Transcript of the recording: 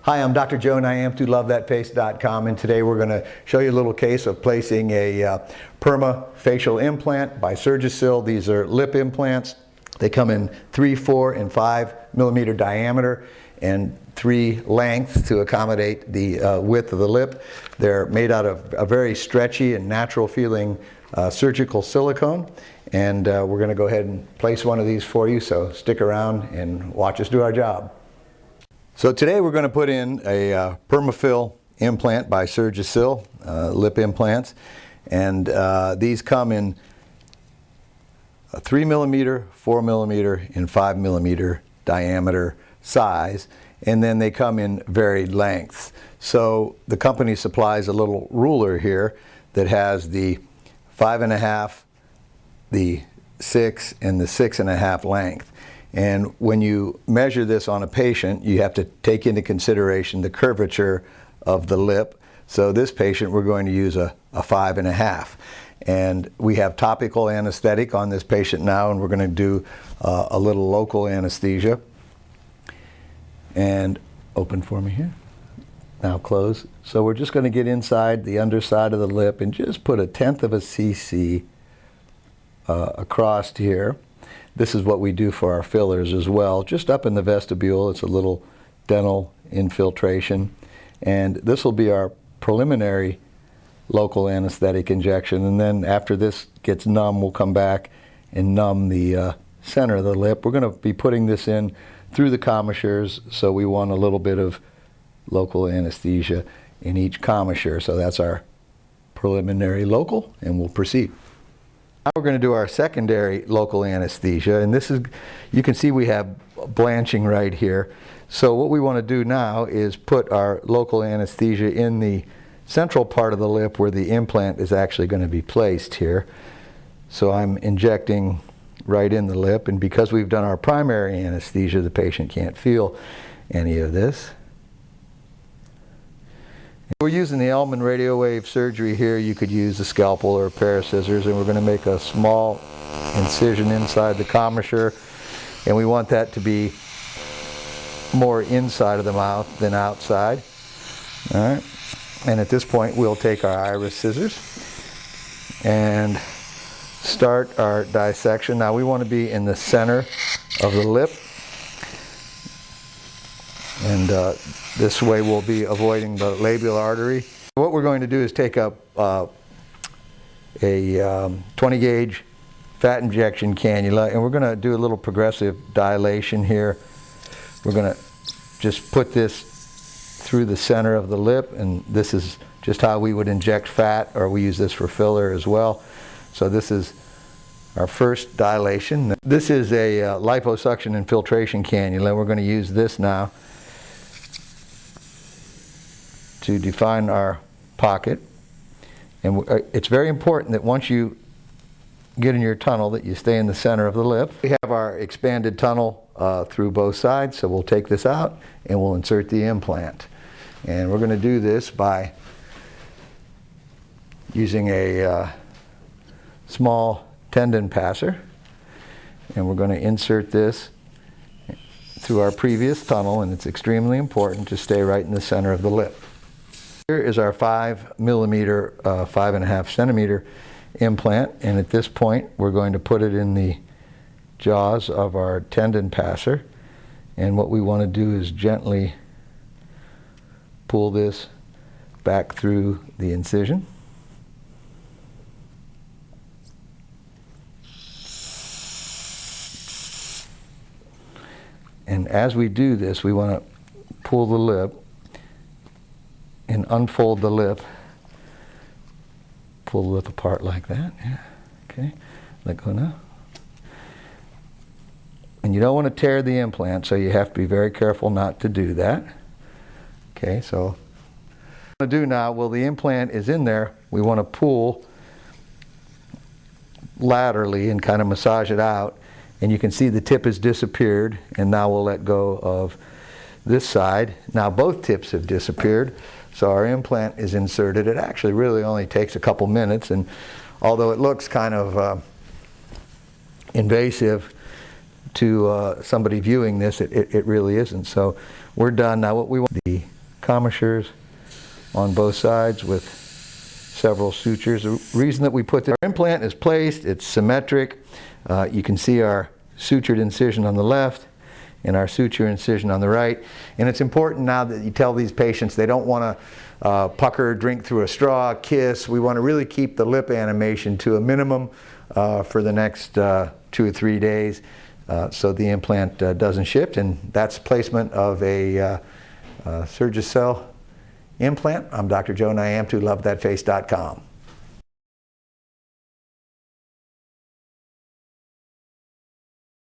Hi, I'm Dr. Joe Niamtu, LoveThatFace.com, and today we're going to show you a little case of placing a Perma facial implant by Sirgisil. These are lip implants. They come in 3, 4, and 5 millimeter diameter and 3 lengths to accommodate the width of the lip. They're made out of a very stretchy and natural feeling surgical silicone, and we're going to go ahead and place one of these for you, so stick around and watch us do our job. So today we're going to put in a PermaFill implant by Sirgisil, lip implants, and these come in a 3 millimeter, 4 millimeter, and 5 millimeter diameter size, and then they come in varied lengths. So the company supplies a little ruler here that has the 5.5, the 6, and the 6.5 length. And when you measure this on a patient, you have to take into consideration the curvature of the lip. So this patient, we're going to use a 5.5. And we have topical anesthetic on this patient now, and we're going to do a little local anesthesia. And open for me here. Now close. So we're just going to get inside the underside of the lip and just put 1/10 of a cc across here. This is what we do for our fillers as well. Just up in the vestibule, it's a little dental infiltration. And this will be our preliminary local anesthetic injection. And then after this gets numb, we'll come back and numb the center of the lip. We're going to be putting this in through the commissures, so we want a little bit of local anesthesia in each commissure. So that's our preliminary local, and we'll proceed. Now we're going to do our secondary local anesthesia, and this is, you can see we have blanching right here. So what we want to do now is put our local anesthesia in the central part of the lip where the implant is actually going to be placed here. So I'm injecting right in the lip, and because we've done our primary anesthesia, the patient can't feel any of this. We're using the Elman radio wave surgery here. You could use a scalpel or a pair of scissors, and we're going to make a small incision inside the commissure, and we want that to be more inside of the mouth than outside. All right, and at this point we'll take our iris scissors and start our dissection. Now we want to be in the center of the lip, and this way we'll be avoiding the labial artery. What we're going to do is take up a 20 gauge fat injection cannula, and we're going to do a little progressive dilation here. We're going to just put this through the center of the lip, and this is just how we would inject fat, or we use this for filler as well. So this is our first dilation. This is a liposuction infiltration cannula. We're going to use this now to define our pocket. And it's very important that once you get in your tunnel that you stay in the center of the lip. We have our expanded tunnel through both sides, so we'll take this out and we'll insert the implant. And we're going to do this by using a small tendon passer, and we're going to insert this through our previous tunnel, and it's extremely important to stay right in the center of the lip. Here is our 5 millimeter, 5.5 centimeter implant, and at this point we're going to put it in the jaws of our tendon passer, and what we want to do is gently pull this back through the incision. And as we do this, we want to pull the lip and unfold the lip. Pull the lip apart like that. Yeah. Okay. Let go now. And you don't want to tear the implant, so you have to be very careful not to do that. Okay, so what we're going to do now, well, the implant is in there. We want to pull laterally and kind of massage it out. And you can see the tip has disappeared, and now we'll let go of this side. Now both tips have disappeared, so our implant is inserted. It actually really only takes a couple minutes, and although it looks kind of invasive to somebody viewing this, it really isn't. So we're done. Now what we want, the commissures on both sides with several sutures. The reason that we put the implant is placed, it's symmetric. You can see our sutured incision on the left and our suture incision on the right. And it's important now that you tell these patients they don't want to pucker, drink through a straw, kiss. We want to really keep the lip animation to a minimum for the next 2 or 3 days so the implant doesn't shift. And that's placement of a Sirgisil implant. I'm Dr. Joe Niamtu, lovethatface.com.